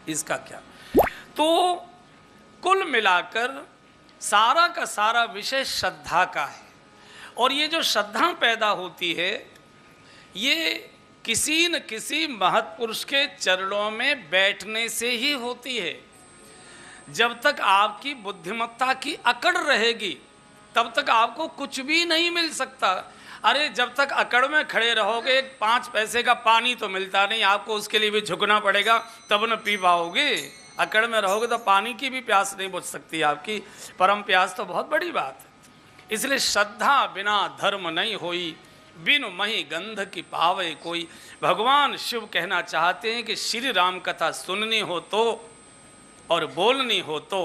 इसका क्या। तो कुल मिलाकर सारा का सारा विषय श्रद्धा का है। और ये जो श्रद्धा पैदा होती है ये किसी न किसी महत्पुरुष के चरणों में बैठने से ही होती है। जब तक आपकी बुद्धिमत्ता की अकड़ रहेगी तब तक आपको कुछ भी नहीं मिल सकता। अरे जब तक अकड़ में खड़े रहोगे 5 पैसे का पानी तो मिलता नहीं, आपको उसके लिए भी झुकना पड़ेगा तब न पी पाओगे। अकड़ में रहोगे तो पानी की भी प्यास नहीं बुझ सकती आपकी, परम प्यास तो बहुत बड़ी बात है। इसलिए श्रद्धा बिना धर्म नहीं होई, बिनु मही गंध की पावे कोई। भगवान शिव कहना चाहते हैं कि श्री राम कथा सुननी हो तो और बोलनी हो तो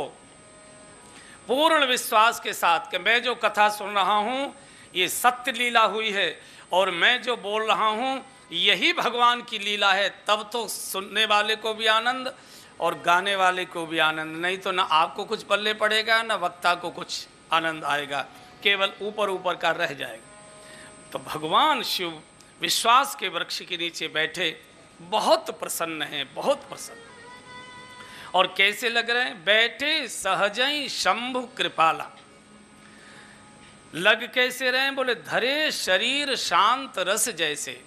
पूर्ण विश्वास के साथ कि मैं जो कथा सुन रहा हूँ ये सत्य लीला हुई है और मैं जो बोल रहा हूँ यही भगवान की लीला है, तब तो सुनने वाले को भी आनंद और गाने वाले को भी आनंद। नहीं तो ना आपको कुछ पल्ले पड़ेगा ना वक्ता को कुछ आनंद आएगा, केवल ऊपर ऊपर का रह जाएगा। तो भगवान शिव विश्वास के वृक्ष के नीचे बैठे बहुत प्रसन्न हैं, बहुत प्रसन्न। और कैसे लग रहे हैं? बैठे सहजई शंभु कृपाला। लग कैसे रहे हैं? बोले धरे शरीर शांत रस जैसे।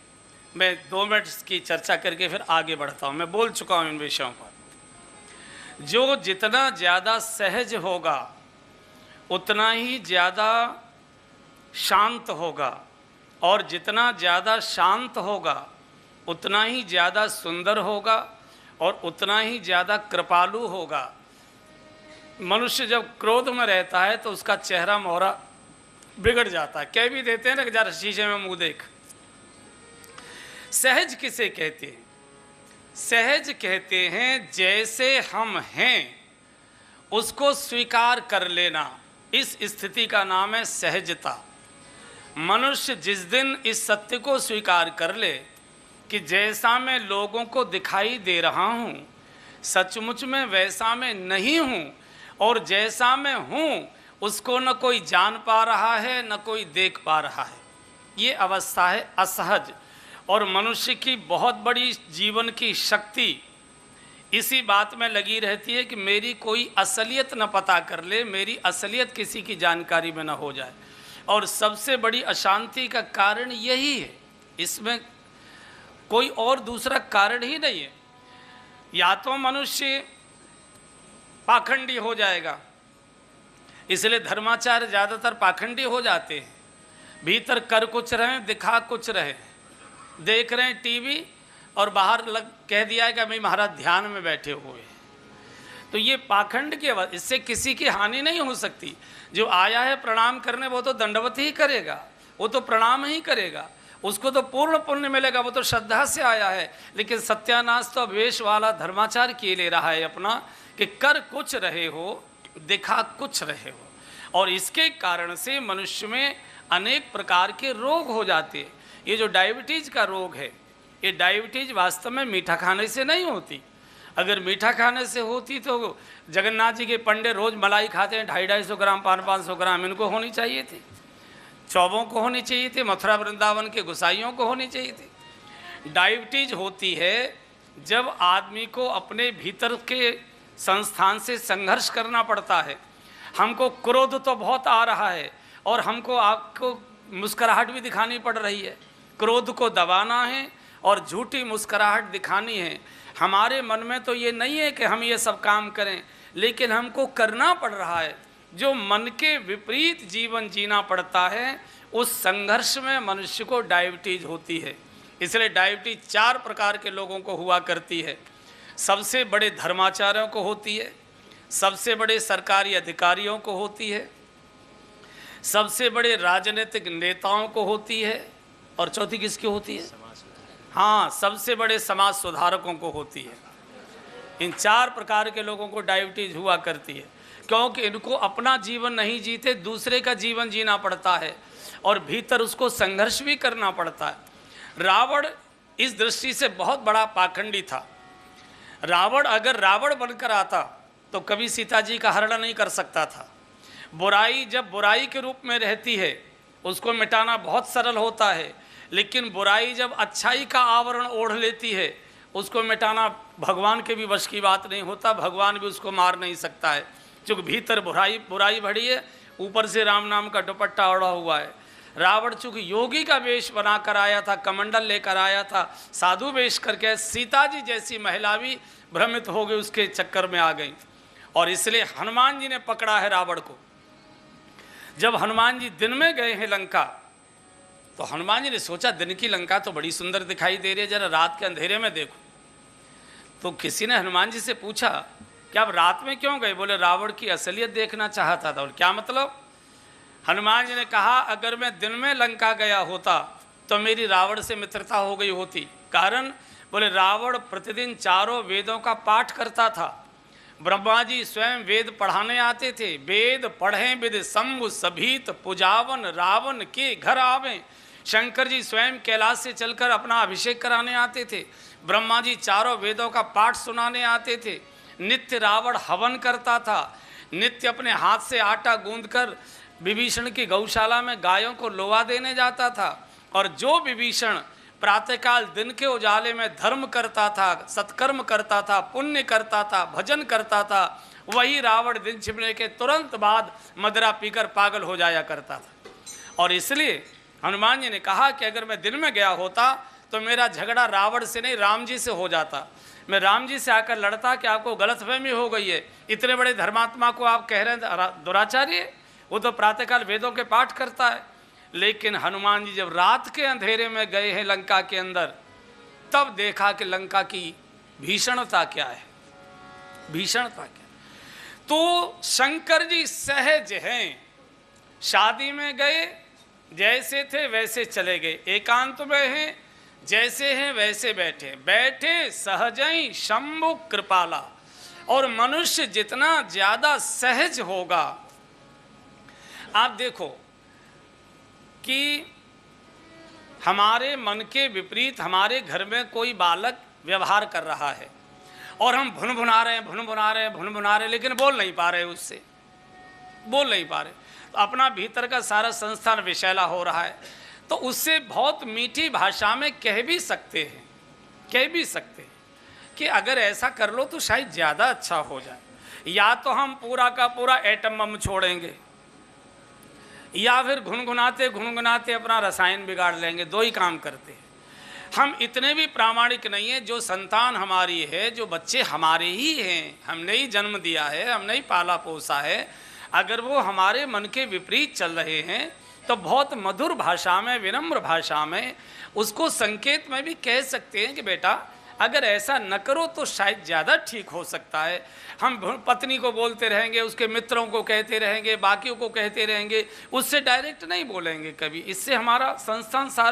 मैं 2 मिनट की चर्चा करके फिर आगे बढ़ता हूँ, मैं बोल चुका हूँ इन विषयों पर। जो जितना ज़्यादा सहज होगा उतना ही ज़्यादा शांत होगा, और जितना ज़्यादा शांत होगा उतना ही ज़्यादा सुंदर होगा और उतना ही ज़्यादा कृपालु होगा। मनुष्य जब क्रोध में रहता है तो उसका चेहरा मोहरा बिगड़ जाता है। कह भी देते हैं ना कि जरा शीशे में मुंह देख। सहज किसे कहते हैं? सहज कहते हैं जैसे हम हैं उसको स्वीकार कर लेना, इस स्थिति का नाम है सहजता। मनुष्य जिस दिन इस सत्य को स्वीकार कर ले कि जैसा मैं लोगों को दिखाई दे रहा हूँ सचमुच में वैसा मैं नहीं हूँ, और जैसा मैं हूँ उसको न कोई जान पा रहा है न कोई देख पा रहा है, ये अवस्था है असहज। और मनुष्य की बहुत बड़ी जीवन की शक्ति इसी बात में लगी रहती है कि मेरी कोई असलियत न पता कर ले, मेरी असलियत किसी की जानकारी में न हो जाए। और सबसे बड़ी अशांति का कारण यही है, इसमें कोई और दूसरा कारण ही नहीं है। या तो मनुष्य पाखंडी हो जाएगा, इसलिए धर्माचार्य ज़्यादातर पाखंडी हो जाते हैं। भीतर कर कुछ रहे दिखा कुछ रहे, देख रहे हैं टीवी और बाहर कह दिया है कि भाई महाराज ध्यान में बैठे हुए हैं। तो ये पाखंड की अवस्था, इससे किसी की हानि नहीं हो सकती। जो आया है प्रणाम करने वो तो दंडवत ही करेगा, वो तो प्रणाम ही करेगा, उसको तो पूर्ण पुण्य मिलेगा, वो तो श्रद्धा से आया है। लेकिन सत्यानाश तो वेश वाला धर्माचार किए ले रहा है अपना कि कर कुछ रहे हो दिखा कुछ रहे हो। और इसके कारण से मनुष्य में अनेक प्रकार के रोग हो जाते हैं। ये जो डायबिटीज़ का रोग है, ये डायबिटीज़ वास्तव में मीठा खाने से नहीं होती। अगर मीठा खाने से होती तो जगन्नाथ जी के पंडे रोज़ मलाई खाते हैं 250-250 ग्राम 500-500 ग्राम, इनको होनी चाहिए थी, चौबों को होनी चाहिए थी, मथुरा वृंदावन के गुसाइयों को होनी चाहिए थी। डायबिटीज़ होती है जब आदमी को अपने भीतर के संस्थान से संघर्ष करना पड़ता है। हमको क्रोध तो बहुत आ रहा है और हमको आपको मुस्कुराहट भी दिखानी पड़ रही है। क्रोध को दबाना है और झूठी मुस्कुराहट दिखानी है। हमारे मन में तो ये नहीं है कि हम ये सब काम करें, लेकिन हमको करना पड़ रहा है। जो मन के विपरीत जीवन जीना पड़ता है उस संघर्ष में मनुष्य को डायबिटीज होती है। इसलिए डायबिटीज 4 प्रकार के लोगों को हुआ करती है। सबसे बड़े धर्माचार्यों को होती है, सबसे बड़े सरकारी अधिकारियों को होती है, सबसे बड़े राजनीतिक नेताओं को होती है, और चौथी किसकी होती है? हाँ, सबसे बड़े समाज सुधारकों को होती है। इन 4 प्रकार के लोगों को डायबिटीज हुआ करती है, क्योंकि इनको अपना जीवन नहीं जीते, दूसरे का जीवन जीना पड़ता है और भीतर उसको संघर्ष भी करना पड़ता है। रावण इस दृष्टि से बहुत बड़ा पाखंडी था। रावण अगर रावण बनकर आता तो कभी सीता जी का हरण नहीं कर सकता था। बुराई जब बुराई के रूप में रहती है उसको मिटाना बहुत सरल होता है, लेकिन बुराई जब अच्छाई का आवरण ओढ़ लेती है उसको मिटाना भगवान के भी वश की बात नहीं होता, भगवान भी उसको मार नहीं सकता है, क्योंकि भीतर बुराई भरी है, ऊपर से राम नाम का दुपट्टा ओढ़ा हुआ है। रावण चूंकि योगी का वेश बना कर आया था, कमंडल लेकर आया था, साधु वेश करके, सीता जी जैसी महिला भी भ्रमित हो गई, उसके चक्कर में आ गई। और इसलिए हनुमान जी ने पकड़ा है रावण को। जब हनुमान जी दिन में गए हैं लंका, तो हनुमान जी ने सोचा दिन की लंका तो बड़ी सुंदर दिखाई दे रही है, जरा रात के अंधेरे में देखो। तो किसी ने हनुमान जी से पूछा कि आप रात में क्यों गए? बोले रावण की असलियत देखना चाहता था। और क्या मतलब? हनुमान जी ने कहा अगर मैं दिन में लंका गया होता तो मेरी रावण से मित्रता हो गई होती। कारण बोले रावण प्रतिदिन चारों वेदों का पाठ करता था, ब्रह्मा जी स्वयं वेद पढ़ाने आते थे, वेद पढ़ें विद शंभु सभीत पुजावन रावण के घर आवें। शंकर जी स्वयं कैलाश से चलकर अपना अभिषेक कराने आते थे, ब्रह्मा जी चारों वेदों का पाठ सुनाने आते थे। नित्य रावण हवन करता था, नित्य अपने हाथ से आटा गूंदकर विभीषण की गौशाला में गायों को लोवा देने जाता था। और जो विभीषण प्रातःकाल दिन के उजाले में धर्म करता था, सत्कर्म करता था, पुण्य करता था, भजन करता था, वही रावण दिन छिपने के तुरंत बाद मदिरा पीकर पागल हो जाया करता था। और इसलिए हनुमान जी ने कहा कि अगर मैं दिन में गया होता तो मेरा झगड़ा रावण से नहीं राम जी से हो जाता। मैं राम जी से आकर लड़ता कि आपको गलतफहमी हो गई है, इतने बड़े धर्मात्मा को आप कह रहे हैं दुराचार्य, वो तो प्रातःकाल वेदों के पाठ करता है। लेकिन हनुमान जी जब रात के अंधेरे में गए हैं लंका के अंदर, तब देखा कि लंका की भीषणता क्या है, भीषणता क्या। तो शंकर जी सहज हैं, शादी में गए जैसे थे वैसे चले गए, एकांत में हैं जैसे हैं वैसे बैठे, बैठे सहजई शंभु कृपाला। और मनुष्य जितना ज्यादा सहज होगा, आप देखो कि हमारे मन के विपरीत हमारे घर में कोई बालक व्यवहार कर रहा है और हम भुनभुना रहे हैं, लेकिन बोल नहीं पा रहे, उससे बोल नहीं पा रहे, तो अपना भीतर का सारा संस्थान विषैला हो रहा है। तो उससे बहुत मीठी भाषा में कह भी सकते हैं कि अगर ऐसा कर लो तो शायद ज़्यादा अच्छा हो जाए, या तो हम पूरा का पूरा एटम बम छोड़ेंगे, या फिर घुनघुनाते अपना रसायन बिगाड़ लेंगे। दो ही काम करते हैं। हम इतने भी प्रामाणिक नहीं हैं। जो संतान हमारी है, जो बच्चे हमारे ही हैं, हमने ही जन्म दिया है, हमने ही पाला पोसा है, अगर वो हमारे मन के विपरीत चल रहे हैं तो बहुत मधुर भाषा में, विनम्र भाषा में उसको संकेत में भी कह सकते हैं कि बेटा अगर ऐसा न करो तो शायद ज़्यादा ठीक हो सकता है। हम पत्नी को बोलते रहेंगे, उसके मित्रों को कहते रहेंगे, बाकियों को कहते रहेंगे, उससे डायरेक्ट नहीं बोलेंगे कभी। इससे हमारा संस्थान सारा